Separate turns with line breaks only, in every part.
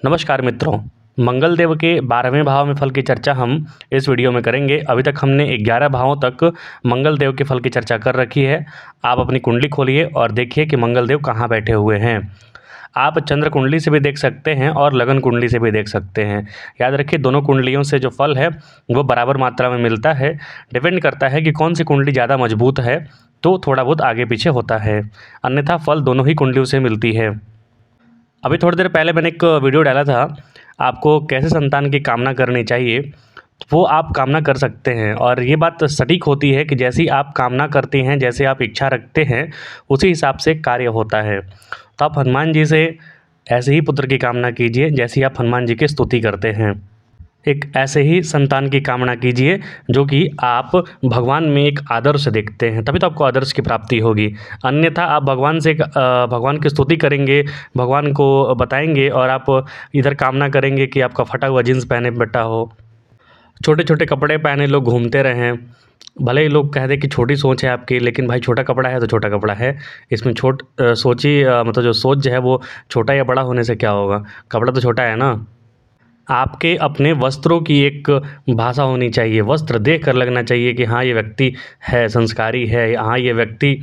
नमस्कार मित्रों। मंगल देव के 12वें भाव में फल की चर्चा हम इस वीडियो में करेंगे। अभी तक हमने 11 भावों तक मंगल देव के फल की चर्चा कर रखी है। आप अपनी कुंडली खोलिए और देखिए कि मंगल देव कहाँ बैठे हुए हैं। आप चंद्र कुंडली से भी देख सकते हैं और लगन कुंडली से भी देख सकते हैं। याद रखिए, दोनों कुंडलियों से जो फल है वो बराबर मात्रा में मिलता है। डिपेंड करता है कि कौन सी कुंडली ज़्यादा मजबूत है तो थोड़ा बहुत आगे पीछे होता है, अन्यथा फल दोनों ही कुंडलियों से मिलती है। अभी थोड़ी देर पहले मैंने एक वीडियो डाला था, आपको कैसे संतान की कामना करनी चाहिए। तो वो आप कामना कर सकते हैं और ये बात सटीक होती है कि जैसी आप कामना करते हैं, जैसे आप इच्छा रखते हैं, उसी हिसाब से कार्य होता है। तो आप हनुमान जी से ऐसे ही पुत्र की कामना कीजिए जैसी आप हनुमान जी की स्तुति करते हैं। एक ऐसे ही संतान की कामना कीजिए जो कि आप भगवान में एक आदर्श देखते हैं, तभी तो आपको आदर्श की प्राप्ति होगी। अन्यथा आप भगवान से भगवान की स्तुति करेंगे, भगवान को बताएंगे और आप इधर कामना करेंगे कि आपका फटा हुआ जीन्स पहने बेटा हो, छोटे छोटे कपड़े पहने लोग घूमते रहें। भले ही लोग कह दें कि छोटी सोच है आपकी, लेकिन भाई छोटा कपड़ा है तो छोटा कपड़ा है। इसमें सोची मतलब जो सोच जो है वो छोटा या बड़ा होने से क्या होगा, कपड़ा तो छोटा है ना। आपके अपने वस्त्रों की एक भाषा होनी चाहिए। वस्त्र देख कर लगना चाहिए कि हाँ, ये व्यक्ति है, संस्कारी है, हाँ ये व्यक्ति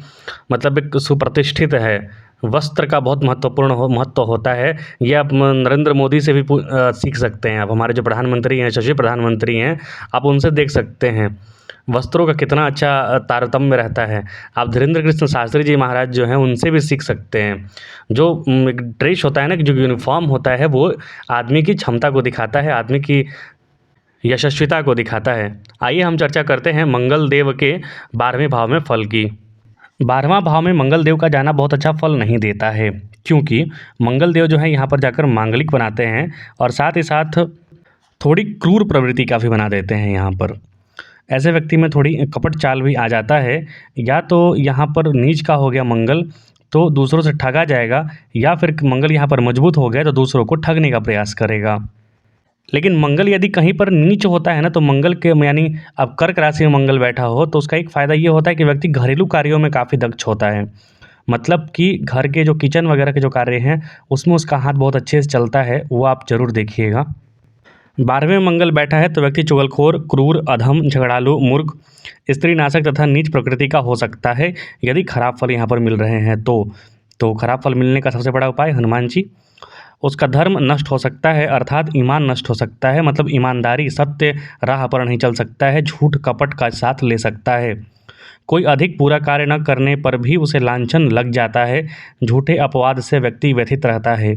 मतलब एक सुप्रतिष्ठित है। वस्त्र का बहुत महत्व होता है। ये आप नरेंद्र मोदी से भी सीख सकते हैं। आप हमारे जो प्रधानमंत्री हैं, यशस्वी प्रधानमंत्री हैं, आप उनसे देख सकते हैं वस्त्रों का कितना अच्छा तारतम्य रहता है। आप धीरेन्द्र कृष्ण शास्त्री जी महाराज जो हैं उनसे भी सीख सकते हैं। जो एक ड्रेस होता है ना, जो यूनिफॉर्म होता है, वो आदमी की क्षमता को दिखाता है, आदमी की यशस्विता को दिखाता है। आइए हम चर्चा करते हैं मंगल देव के 12वें भाव में फल की। 12वां भाव में मंगल देव का जाना बहुत अच्छा फल नहीं देता है, क्योंकि मंगल देव जो है यहाँ पर जाकर मांगलिक बनाते हैं और साथ ही साथ थोड़ी क्रूर प्रवृत्ति का भी बना देते हैं। यहाँ पर ऐसे व्यक्ति में थोड़ी कपट चाल भी आ जाता है। या तो यहाँ पर नीच का हो गया मंगल तो दूसरों से ठगा जाएगा, या फिर मंगल यहाँ पर मजबूत हो गया तो दूसरों को ठगने का प्रयास करेगा। लेकिन मंगल यदि कहीं पर नीच होता है ना, तो मंगल के यानी अब कर्क राशि में मंगल बैठा हो तो उसका एक फ़ायदा ये होता है कि व्यक्ति घरेलू कार्यों में काफ़ी दक्ष होता है। मतलब कि घर के जो किचन वगैरह के जो कार्य हैं उसमें उसका हाथ बहुत अच्छे से चलता है, वो आप ज़रूर देखिएगा। 12वें मंगल बैठा है तो व्यक्ति चुगलखोर, क्रूर, अधम, झगड़ालू, मूर्ख, स्त्री नाशक तथा नीच प्रकृति का हो सकता है। यदि खराब फल यहाँ पर मिल रहे हैं तो खराब फल मिलने का सबसे बड़ा उपाय हनुमान जी। उसका धर्म नष्ट हो सकता है, अर्थात ईमान नष्ट हो सकता है। मतलब ईमानदारी, सत्य राह पर नहीं चल सकता है, झूठ कपट का साथ ले सकता है। कोई अधिक बुरा कार्य न करने पर भी उसे लांछन लग जाता है। झूठे अपवाद से व्यक्ति व्यथित रहता है।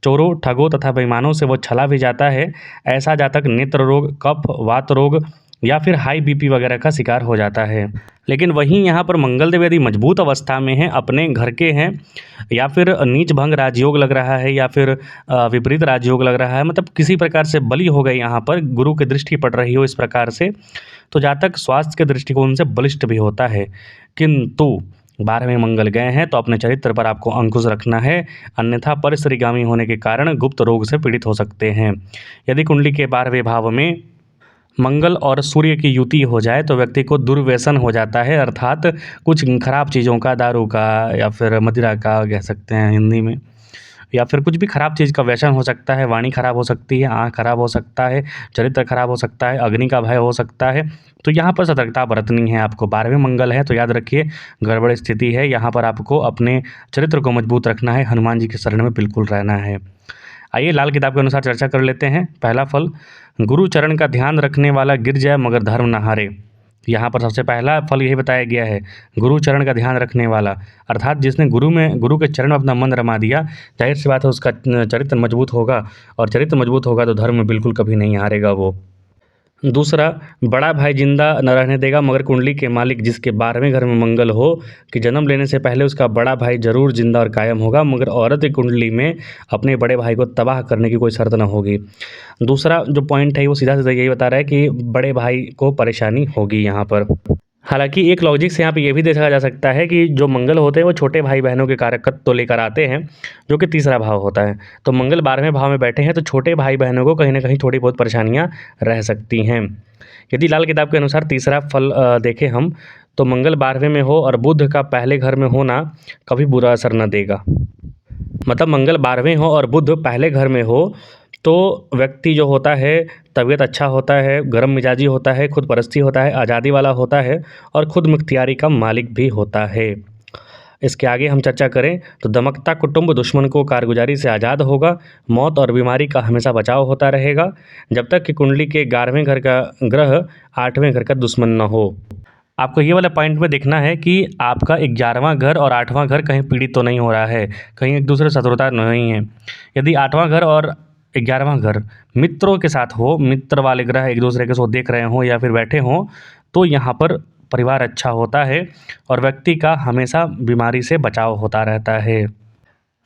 चोरों, ठगों तथा बेईमानों से वो छला भी जाता है। ऐसा जातक नेत्र रोग, कफ, वात रोग या फिर हाई बीपी वगैरह का शिकार हो जाता है। लेकिन वहीं यहाँ पर मंगल देव यदि मजबूत अवस्था में हैं, अपने घर के हैं, या फिर नीच भंग राजयोग लग रहा है, या फिर विपरीत राजयोग लग रहा है, मतलब किसी प्रकार से बली हो गई, यहाँ पर गुरु की दृष्टि पड़ रही हो इस प्रकार से, तो जातक स्वास्थ्य के दृष्टिकोण से बलिष्ठ भी होता है। किंतु 12वें मंगल गए हैं तो अपने चरित्र पर आपको अंकुश रखना है, अन्यथा परिश्रीगामी होने के कारण गुप्त रोग से पीड़ित हो सकते हैं। यदि कुंडली के 12वें भाव में मंगल और सूर्य की युति हो जाए तो व्यक्ति को दुर्व्यसन हो जाता है, अर्थात कुछ खराब चीज़ों का, दारू का या फिर मदिरा का कह सकते हैं हिंदी में, या फिर कुछ भी खराब चीज़ का व्यसन हो सकता है। वाणी खराब हो सकती है, आँख खराब हो सकता है, चरित्र खराब हो सकता है, अग्नि का भय हो सकता है। तो यहाँ पर सतर्कता बरतनी है आपको। 12वें मंगल है तो याद रखिए गड़बड़ स्थिति है। यहाँ पर आपको अपने चरित्र को मजबूत रखना है, हनुमान जी के शरण में बिल्कुल रहना है। आइए लाल किताब के अनुसार चर्चा कर लेते हैं। पहला फल, गुरु चरण का ध्यान रखने वाला गिर जाए मगर धर्म न हारे। यहाँ पर सबसे पहला फल यही बताया गया है, गुरु चरण का ध्यान रखने वाला, अर्थात जिसने गुरु के चरण में अपना मन रमा दिया, जाहिर सी बात है उसका चरित्र मजबूत होगा, और चरित्र मजबूत होगा तो धर्म में बिल्कुल कभी नहीं हारेगा वो। दूसरा, बड़ा भाई जिंदा न रहने देगा मगर कुंडली के मालिक जिसके 12वें घर में मंगल हो कि जन्म लेने से पहले उसका बड़ा भाई जरूर जिंदा और कायम होगा, मगर औरत की कुंडली में अपने बड़े भाई को तबाह करने की कोई शर्त न होगी। दूसरा जो पॉइंट है वो सीधा सीधा यही बता रहा है कि बड़े भाई को परेशानी होगी यहाँ पर। हालांकि एक लॉजिक से यहाँ पे ये भी देखा जा सकता है कि जो मंगल होते हैं वो छोटे भाई बहनों के कारकत्व तो लेकर आते हैं, जो कि तीसरा भाव होता है। तो मंगल 12वें भाव में बैठे हैं तो छोटे भाई बहनों को कहीं ना कहीं थोड़ी बहुत परेशानियाँ रह सकती हैं। यदि लाल किताब के अनुसार तीसरा फल देखें हम, तो मंगल 12वें में हो और बुध का पहले घर में होना कभी बुरा असर न देगा। मतलब मंगल 12वें हो और बुध पहले घर में हो तो व्यक्ति जो होता है तबीयत अच्छा होता है, गर्म मिजाजी होता है, खुद परस्ती होता है, आज़ादी वाला होता है और खुद मुख्तियारी का मालिक भी होता है। इसके आगे हम चर्चा करें तो दमकता कुटुंब दुश्मन को कारगुजारी से आज़ाद होगा, मौत और बीमारी का हमेशा बचाव होता रहेगा, जब तक कि कुंडली के 11वें घर का ग्रह 8वें घर का दुश्मन न हो। आपको ये वाला पॉइंट में देखना है कि आपका 11वां घर और 8वां घर कहीं पीड़ित तो नहीं हो रहा है, कहीं एक दूसरे से शत्रुता नहीं है। यदि 8वां घर और 11वां घर मित्रों के साथ हो, मित्र वाले ग्रह एक दूसरे के साथ देख रहे हों या फिर बैठे हों, तो यहाँ पर परिवार अच्छा होता है और व्यक्ति का हमेशा बीमारी से बचाव होता रहता है।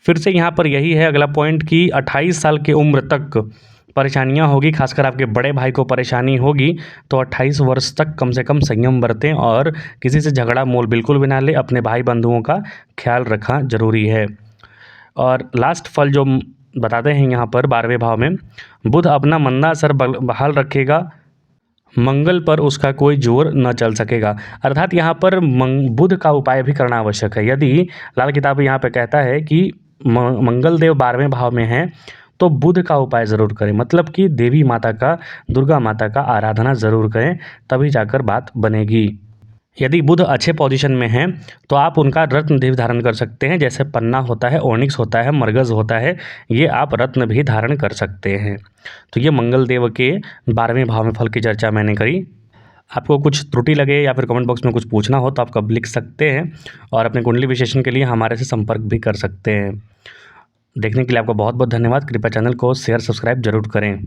फिर से यहाँ पर यही है अगला पॉइंट कि 28 साल की उम्र तक परेशानियाँ होगी, खासकर आपके बड़े भाई को परेशानी होगी, तो 28 वर्ष तक कम से कम संयम बरतें और किसी से झगड़ा मोल बिल्कुल भी ना लें, अपने भाई बंधुओं का ख्याल रखना ज़रूरी है। और लास्ट फल जो बताते हैं यहाँ पर 12वें भाव में, बुध अपना मंदा असर बहाल रखेगा, मंगल पर उसका कोई जोर न चल सकेगा। अर्थात यहाँ पर बुध का उपाय भी करना आवश्यक है। यदि लाल किताब यहाँ पे कहता है कि मंगल देव 12वें भाव में हैं तो बुध का उपाय ज़रूर करें, मतलब कि देवी माता का, दुर्गा माता का आराधना ज़रूर करें, तभी जाकर बात बनेगी। यदि बुध अच्छे पोजीशन में हैं तो आप उनका रत्न भी धारण कर सकते हैं, जैसे पन्ना होता है, ओनिक्स होता है, मरगज़ होता है, ये आप रत्न भी धारण कर सकते हैं। तो ये मंगल देव के 12वें भाव में फल की चर्चा मैंने करी। आपको कुछ त्रुटि लगे या फिर कमेंट बॉक्स में कुछ पूछना हो तो आप कब लिख सकते हैं और अपने कुंडली विश्लेषण के लिए हमारे से संपर्क भी कर सकते हैं। देखने के लिए आपका बहुत बहुत धन्यवाद। कृपया चैनल को शेयर सब्सक्राइब जरूर करें।